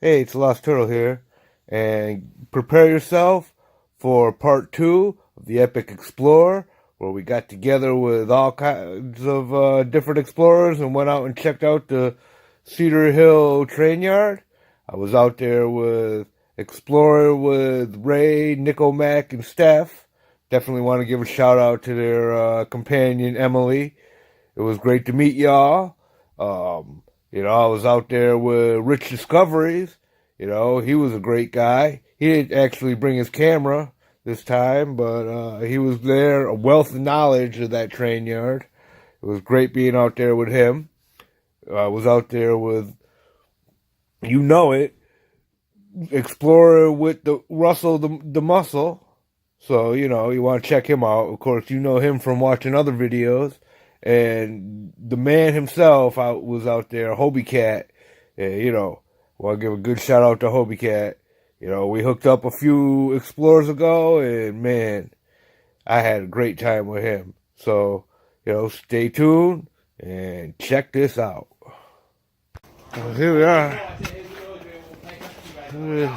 Hey, it's Lost Turtle here, and prepare yourself for part 2 of the Epic Explorer, where we got together with all kinds of different explorers and went out and checked out the Cedar Hill train yard. I was out there with Explorer with Ray, Nico, Mac, and Steph. Definitely want to give a shout out to their companion Emily. It was great to meet y'all. I was out there with Rich Discoveries. He was a great guy. He didn't actually bring his camera this time, but he was there, a wealth of knowledge of that train yard. It was great being out there with him. I was out there with, Explorer with the Russell the Muscle. So, you want to check him out. Of course, you know him from watching other videos. And the man himself was out there, Hobie Katt. Want to give a good shout out to Hobie Katt. We hooked up a few explorers ago, and man, I had a great time with him. So, stay tuned and check this out. Well, here we are. Here it is.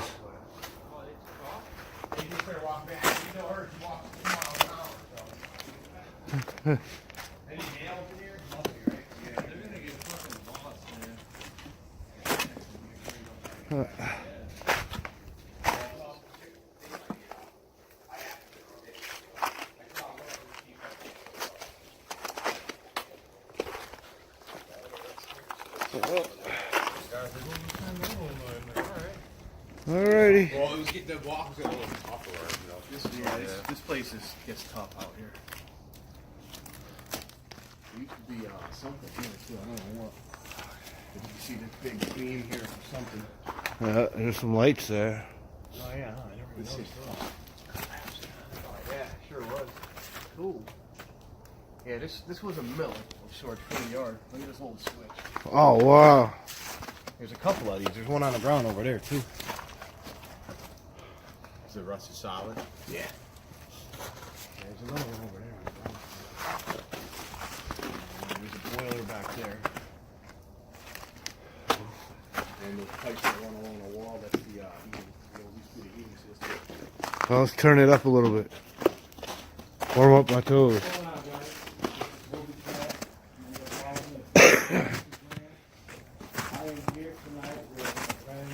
Alrighty. Well, it was getting the walk was a little tougher, This place gets tough out here. There used to be something here too. I don't know what. Did you see this big beam here or something? There's some lights there. Oh yeah, I never even noticed that. Yeah, sure was. Cool. Yeah, this was a mill of sorts for the yard. Look at this old switch. Oh wow. There's a couple of these. There's one on the ground over there too. Is it rusty solid? Yeah. There's another one over there on the ground. There's a boiler back there. And those pipes that run along the wall, that's the heating system. Well, let's turn it up a little bit. Warm up my toes. I am here tonight with my friend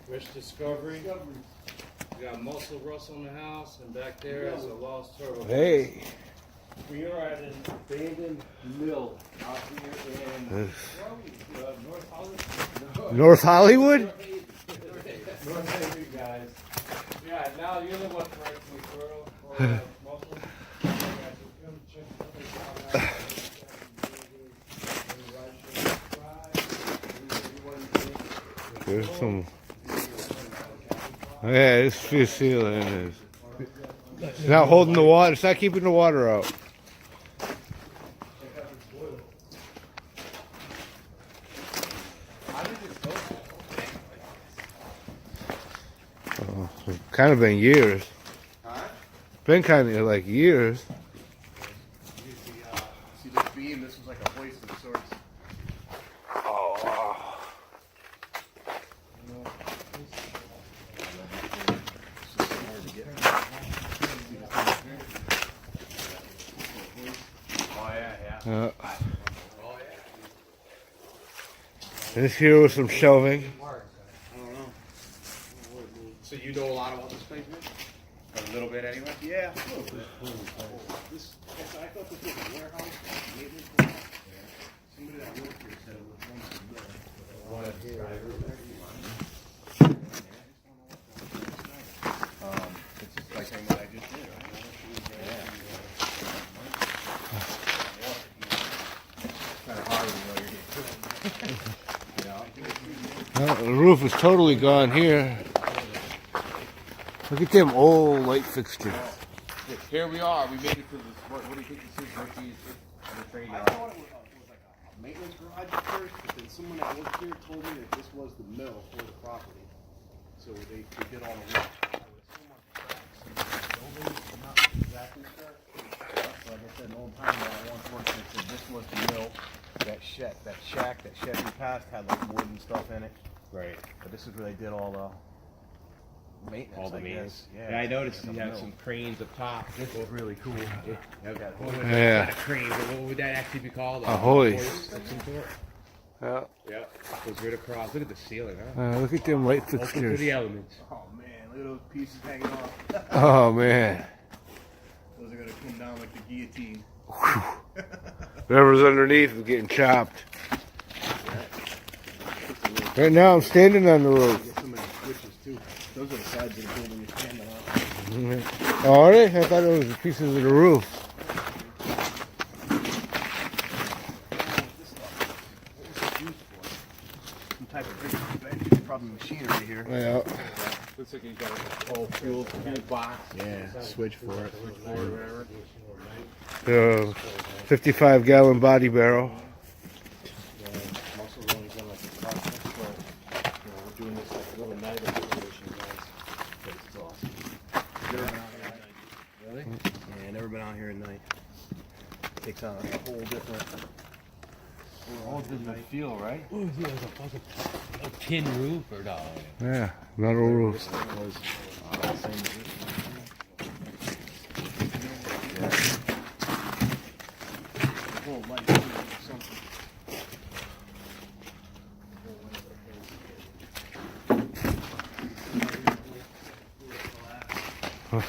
Rich Discovery. We got Muscle Russell in the house, and back there is a Lost Turtle. Hey. We are at an abandoned mill out here in North Hollywood. North Hollywood? North Hollywood, guys. Yeah, now you're the one correcting me, Turtle. Or Muscle. There's some. Yeah, this fish ceiling is. It's not holding the water. It's not keeping the water out. Oh, it's kind of been years. Been kind of like years. See this beam? This was like a hoist of sorts. Oh, wow. This here was some shelving. I don't know. So you know a lot about this place, man? A little bit anyway? Yeah. I thought this was a warehouse. Maintenance. Somebody that worked here said it was once a mill. It's just like saying what I just did, right? It's kind of hard when you're here. The roof is totally gone here. Look at them old light fixtures. Here we are. We made it to this. What do you think this is? Richie's the train I yard. thought it was like a maintenance garage at first, but then someone that worked here told me that this was the mill for the property. So they did all the work. I would assume on cracks in the building, I'm not exactly sure. So like I said, an old time ago, I once worked and said this was the mill. That shack we passed had like wood and stuff in it. Right. But this is where they did all the maintenance. All the I maintenance. guess. Yeah, I noticed the you have mill. some cranes up top. This is really cool. Yeah. Yeah. Not a crane, but what would that actually be called? A hoist. Hoist of some sort. Yeah. Yeah. Goes right across. Look at the ceiling, huh? Look at them light Open to fixtures. the elements. Oh man, look at those pieces hanging off. Oh man. Those are gonna come down like the guillotine. Whatever's underneath is getting chopped. Right now I'm standing on the roof. Get some of the switches too. Those are the sides of the building you're standing on. Oh, are they? I thought it was pieces of the roof. Some type of big, probably machinery here. Yeah. Looks like you got a whole fuel box. Yeah, switch for it. The 55-gallon body barrel. Also running on like a process, but we're doing this like little night operation, guys. But it's awesome. Never been out here at night. Really? Yeah, never been out here at night. Takes on a whole different. All different feel, right? Oh, yeah, a tin roof or no? Yeah, metal roof. This thing was same as this one. Whole light or something. Huh.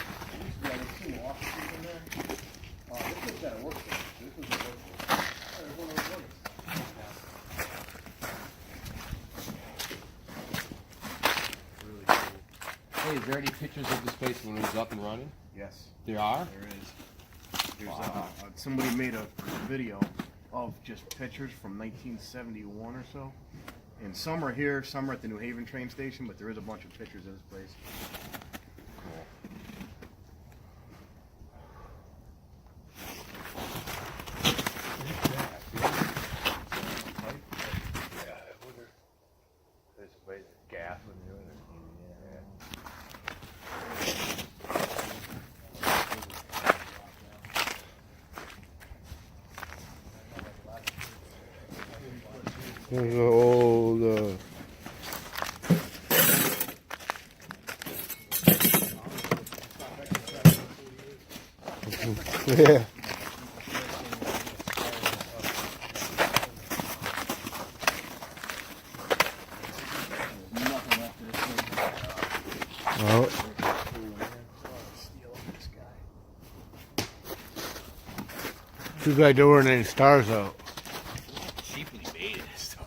Hey, is there any pictures of this place when it was up and running? Yes, There are? there is. There's somebody made a video of just pictures from 1971 or so. And some are here, some are at the New Haven train station, but there is a bunch of pictures of this place. There's an old. Yeah. Nothing left of this thing. Oh. Too bad there weren't any stars out. Cheaply made this star.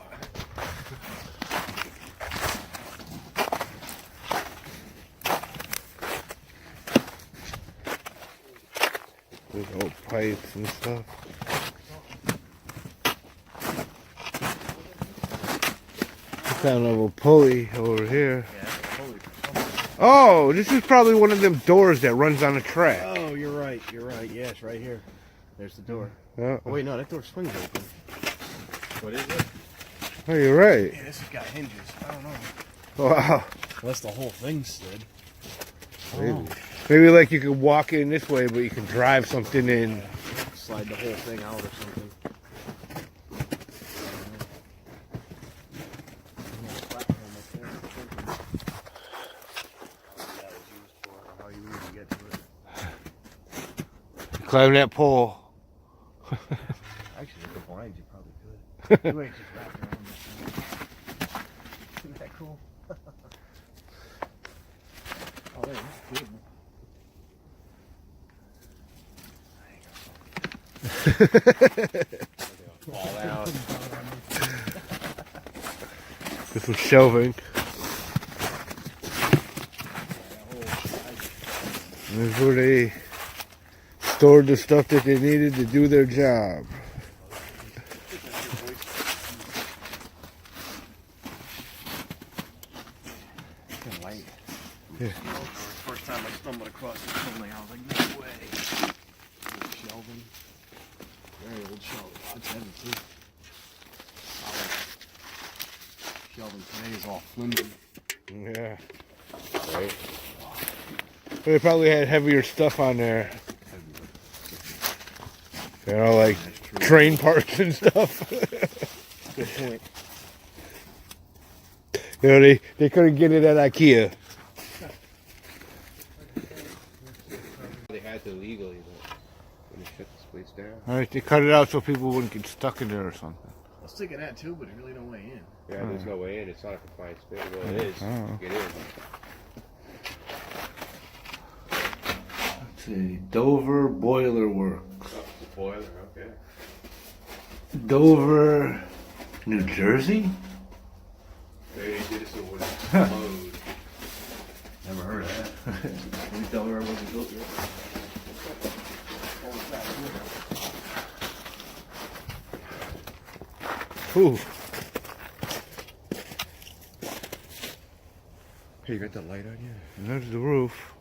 There's old pipes and stuff. Kind of a pulley over here. Yeah, holy crap. Oh, this is probably one of them doors that runs on a track. Oh, you're right. You're right. Yes, right here. There's the door. Yeah. Oh wait, no, that door swings open. What is it? Oh, you're right. Yeah, this has got hinges. I don't know. Wow. Unless the whole thing slid. Maybe. Maybe like you could walk in this way, but you can drive something in. Slide the whole thing out or something. Climb that pole. Actually, if it blinds, you probably could. Anyway, just wrap around this thing. Isn't that cool? Oh, yeah, that's cool. Fall out. This was shelving. This is where they stored the stuff that they needed to do their job. Light. Yeah. First time I stumbled across this building, I was like, no way. Old shelving. Very old shelving. It's heavy too. Solid. Shelving today is all flimsy. Yeah. Right. They probably had heavier stuff on there. You know, like train parts and stuff. Good point. You know, they couldn't get it at IKEA. They had to legally, but when they shut this place down. All right, they cut it out so people wouldn't get stuck in there or something. I was thinking that too, but there's really no way in. Yeah, there's no way in. It's not a confined space. Well, it is. Oh. Get in. Let's see, Dover Boiler Works. Oh, the boiler, okay. Dover, New Jersey? They did it so it wouldn't explode. Never heard of that. We tell her everyone's built here. Ooh. Hey, you got the light on you? And there's the roof.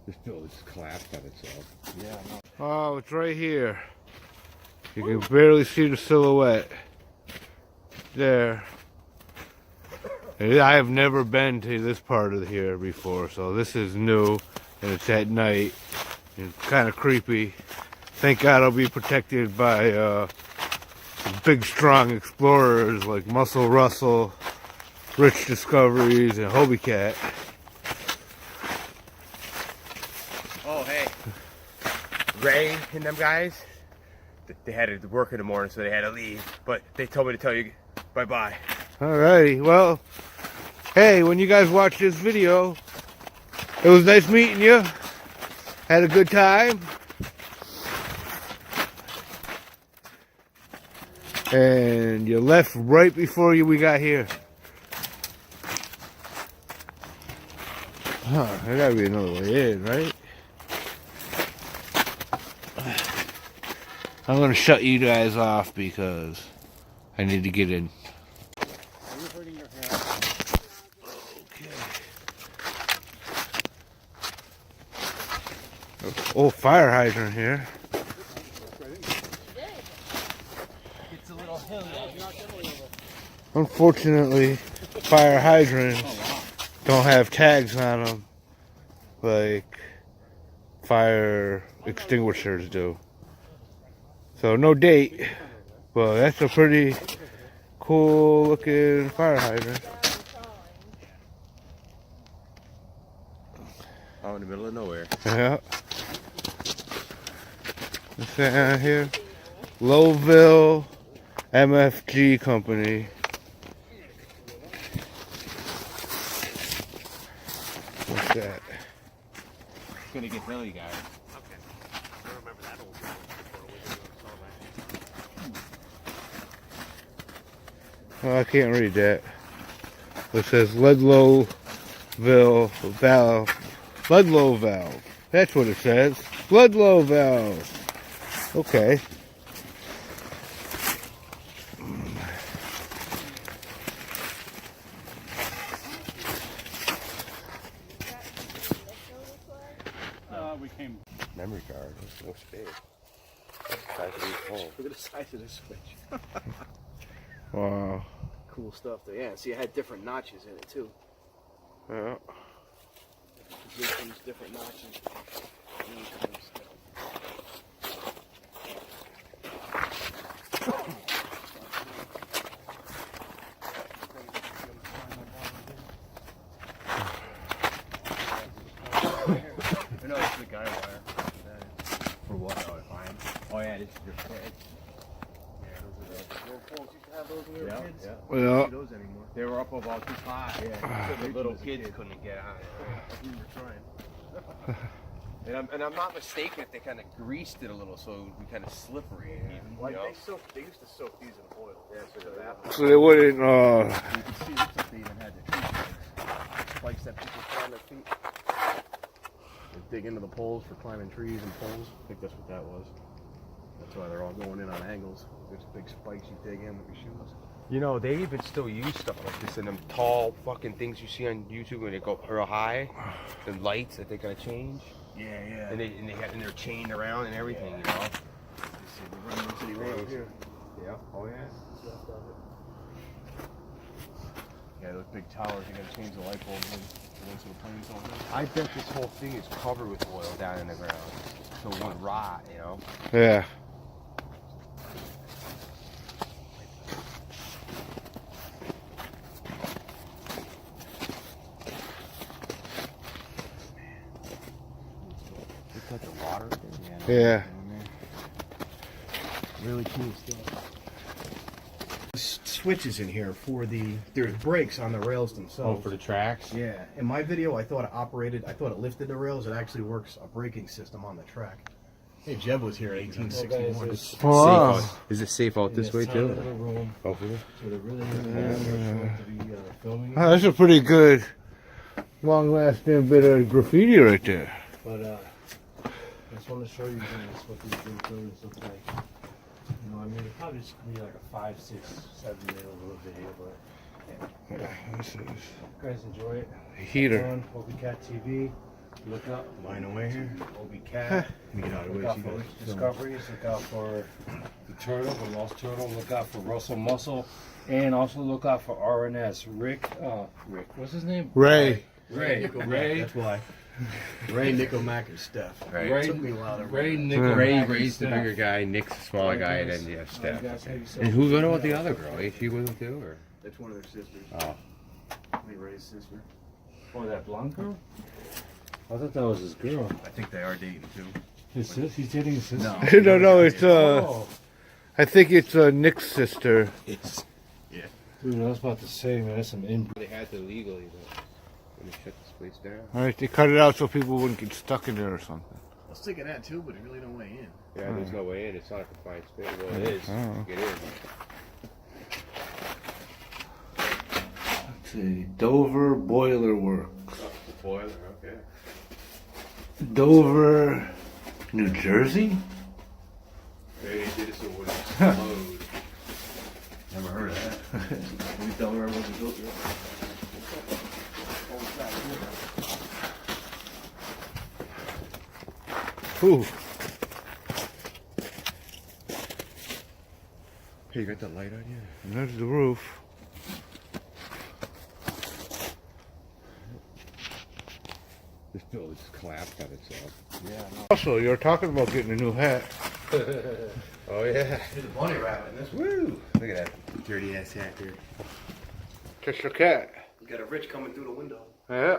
This building just collapsed on itself. Yeah, I know. Oh, it's right here. You can barely see the silhouette. There. And I have never been to this part of here before, so this is new, and it's at night. It's kind of creepy. Thank God I'll be protected by big, strong explorers like Muscle Russell, Rich Discoveries, and Hobie Katt. Oh, hey. Ray and them guys, they had to work in the morning, so they had to leave. But they told me to tell you bye-bye. Alrighty, well, hey, when you guys watch this video, it was nice meeting you. Had a good time. And you left right before we got here. Huh, there gotta be another way in, right? I'm gonna shut you guys off because I need to get in. Are you hurting your hand? Oh, fire hydrant here. It's a little hilly. Unfortunately, fire hydrants don't have tags on them like fire extinguishers do. So no date, but that's a pretty cool looking fire hydrant. Out in the middle of nowhere. Yeah. What's that here? Lowville MFG Company. What's that? It's gonna get hilly, guys. I remember that old Oh, I can't read that. It says Ludlowville Valve. Ludlow Valve. That's what it says. Ludlow Valve. Okay. We came. Memory card. There's no space. Size of these holes. Look at the size of this switch. Wow. Cool stuff there. Yeah, see, it had different notches in it too. Yeah. Positions, different notches. Really cool stuff. No, it's the guy wire. For what? Oh, fine. Oh, yeah, this is your kid. Yeah, those are the little folks used to have those when they were Yeah, kids. yeah. We don't Yeah. see those anymore. They were up about too high. Yeah. So the little As a kids kid. couldn't get on it. We were trying. And I'm not mistaken if they kind of greased it a little so it would be kind of slippery. Even, Like you know? they used to soak these in oil. Yeah, so that. So they wouldn't, You can see looks like they even had the tree spikes that people put on their feet. They dig into the poles for climbing trees and poles. I think that's what that was. That's why they're all going in on angles. There's big spikes you dig in with your shoes. You know, they even still use stuff like this in them tall fucking things you see on YouTube when they go real high. The lights that they gotta change. Yeah, yeah. And they're chained around and everything, you know. We're running city road here. Yeah. Oh yeah. Yeah, those big towers, you gotta change the light bulbs in. So the planes don't go. I bet this whole thing is covered with oil down in the ground, so it won't rot, you know. yeah. Yeah. Really cool stuff. Switches in here for there's brakes on the rails themselves. Oh, for the tracks? Yeah. In my video, I thought it lifted the rails. It actually works a braking system on the track. Hey, Jeb was here in 1861. Wow. Is it safe out this way too? Room, Hopefully. so there really isn't to be filming. Oh, that's a pretty good, long-lasting bit of graffiti right there. But I just want to show you guys what these big buildings look like. You know, I mean, it probably just be like a 5, 6, 7 minute little video, but This is you guys enjoy it. heater. On Hobie Katt TV. Look up. Line away here. Hobie Katt. Let me get out of the Look way. out So for you Rich guys Discoveries. Look out for the turtle, the lost turtle. Look out for Russell Muscle, and also look out for RNS. Rick. What's his name? Ray. Ray. Ray. That's why. Ray, Nico, Mac, and Steph. Right. Ray. It took me a while to Ray. remember. Nick. Ray Ray's the bigger guy, Nick's the smaller guy, and then yeah, Steph. Okay. And who's going with the other girl? Is she with him too, or? That's one of their sisters. Oh. Me, Ray's sister. Oh, that blonde girl? I thought that was his girl. I think they are dating too. His sister? He's dating his sister? No. No, it's Oh, I think it's Nick's sister. It's dude, I was about to say, man, that's some inbreed. They had to legally, but when they shut this place down. All right, they cut it out so people wouldn't get stuck in there or something. I was thinking that too, but it really don't weigh in. Yeah, there's no way in. It's not a confined space. Well, it is. Oh. Get in. Let's see, Dover Boiler Works. The boiler, okay. Dover, New Jersey? Maybe they did it so it wouldn't explode. Never heard of that. Can you tell me where it was built? Ooh. Hey, you got that light on you? And there's the roof. This building just collapsed on itself. Also, you're talking about getting a new hat. Oh, yeah. There's a bunny rabbit in this one. Woo! Look at that dirty ass hat there. Just your cat. You got a rich coming through the window. Yeah.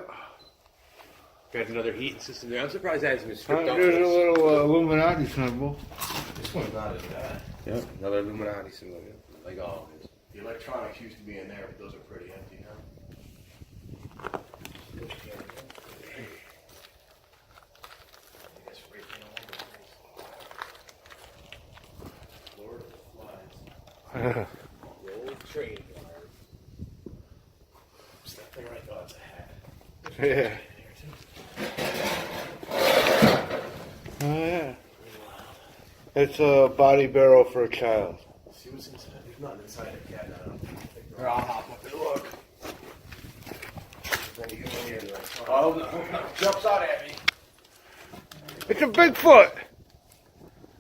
Got another heating system there. I'm surprised that hasn't been stripped off. There's a little Illuminati symbol. This one's not as bad. Yep, another Illuminati symbol. Like always. The electronics used to be in there, but those are pretty empty now. Lord of the Flies. Roll train yard. It's that thing right there. It's a hat. Yeah. Oh, yeah. It's a body barrel for a child. See what's inside? There's nothing inside the cat now. Here, I'll hop up there. Look. Then you get in here and you're like, oh no, jumps out at me. It's a Bigfoot!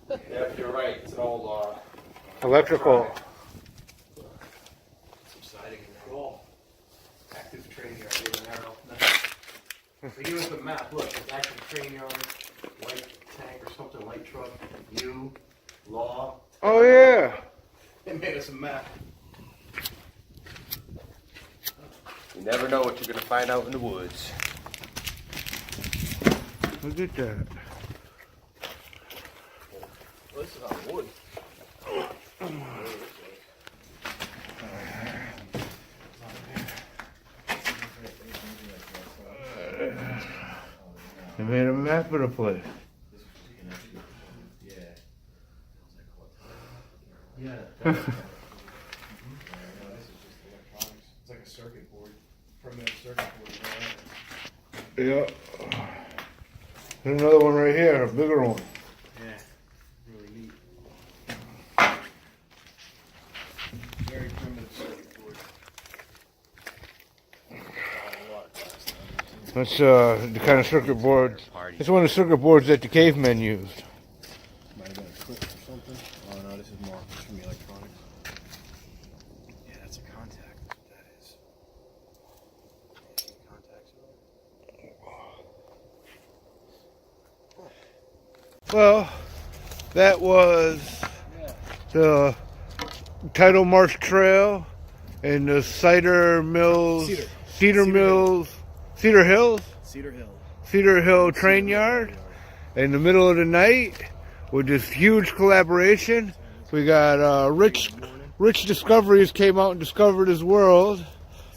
Yep, you're right. It's an old, Electrical. Subsiding in there. Cool. Active train yard, even arrow. They give us a map. Look, it's active train yard, light tank or something, light truck, U, law. Oh, yeah. They made us a map. You never know what you're going to find out in the woods. Look at that. Well, this is on wood. They made a map of the place. Yeah. This is just electronics. It's like a circuit board. Permanent circuit board. Yeah. There's another one right here, a bigger one. Yeah. Really neat. Very primitive circuit board. That's the kind of circuit board. It's one of the circuit boards that the cavemen used. Might have been a clip or something. Oh no, this is more. This is from the electronics. Yeah, that's a contact. That is. Yeah, contacts on it. Well, that was the Tidal Marsh Trail and the Cedar Mills, Cedar Hills, Cedar Hill. Cedar Hill train yard in the middle of the night with this huge collaboration. We got Rich Discoveries came out and discovered his world.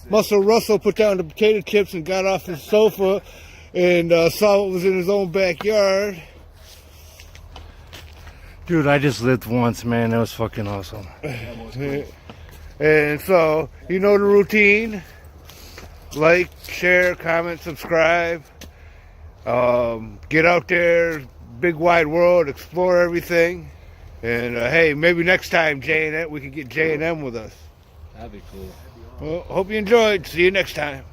Muscle Russell put down the potato chips and got off his sofa and saw what was in his own backyard. Dude, I just lived once, man. That was fucking awesome. And so, you know the routine. Like, share, comment, subscribe. Get out there, big wide world, explore everything. And hey, maybe next time we could get J&M with us. That'd be cool. Well, hope you enjoyed. See you next time.